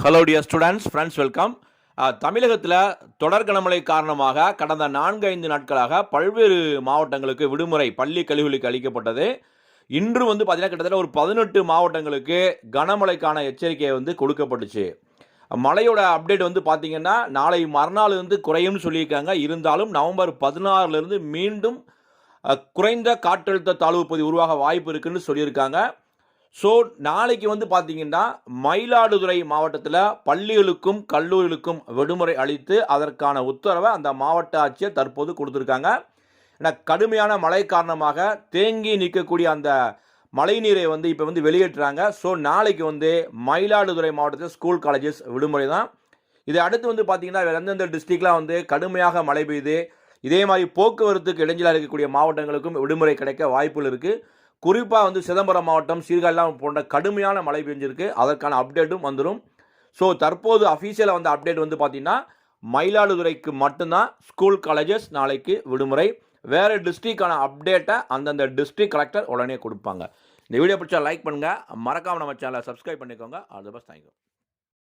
Hello dear students, friends, welcome. தமிழகத்தில் தொடர் கனமழை காரணமாக கடந்த 4-5 நாட்களாக பல்வேறு மாவட்டங்களுக்கு விடுமுறை பள்ளி கல்லூரிகளுக்கு அளிக்கப்பட்டது. இன்று பார்த்தீங்கன்னா கிட்டத்தட்ட ஒரு 18 மாவட்டங்களுக்கு கனமழைக்கான எச்சரிக்கை கொடுக்கப்பட்டுச்சு. மழையோட அப்டேட் பார்த்தீங்கன்னா நாளை மறுநாள் குறையும்னு சொல்லியிருக்காங்க. இருந்தாலும் நவம்பர் 16 மீண்டும் குறைந்த காற்றழுத்த தாழ்வு பகுதி உருவாக வாய்ப்பு இருக்குன்னு சொல்லியிருக்காங்க. ஸோ நாளைக்கு பார்த்தீங்கன்னா மயிலாடுதுறை மாவட்டத்தில் பள்ளிகளுக்கும் கல்லூரிகளுக்கும் விடுமுறை அளித்து அதற்கான உத்தரவை அந்த மாவட்ட ஆட்சியர் தற்போது கொடுத்துருக்காங்க. ஏன்னா கடுமையான மழை காரணமாக தேங்கி நிற்கக்கூடிய அந்த மழை நீரை இப்போ வெளியேற்றுறாங்க. ஸோ நாளைக்கு மயிலாடுதுறை மாவட்டத்தில் ஸ்கூல் காலேஜஸ் விடுமுறை தான். இதை அடுத்து பார்த்தீங்கன்னா வேறு எந்தெந்த டிஸ்ட்ரிக்ட்லாம் கடுமையாக மழை பெய்யுது, இதே மாதிரி போக்குவரத்துக்கு இடைஞ்சலாக இருக்கக்கூடிய மாவட்டங்களுக்கும் விடுமுறை கிடைக்க வாய்ப்புகள் இருக்குது. குறிப்பாக சிதம்பரம் மாவட்டம், சீர்காழி போன்ற கடுமையான மழை பெஞ்சிருக்கு. அதற்கான அப்டேட்டும் வந்துடும். ஸோ தற்போது அஃபீஷியலாக அப்டேட் பார்த்தீங்கன்னா மயிலாடுதுறைக்கு மட்டும்தான் ஸ்கூல் காலேஜஸ் நாளைக்கு விடுமுறை. வேறு டிஸ்ட்ரிக்டான அப்டேட்டை அந்தந்த டிஸ்ட்ரிக்ட் கலெக்டர் உடனே கொடுப்பாங்க. இந்த வீடியோ பிடிச்சா லைக் பண்ணுங்கள், மறக்காமல் நம்ம சேனலை சப்ஸ்கிரைப் பண்ணிக்கோங்க. All the best, thank you.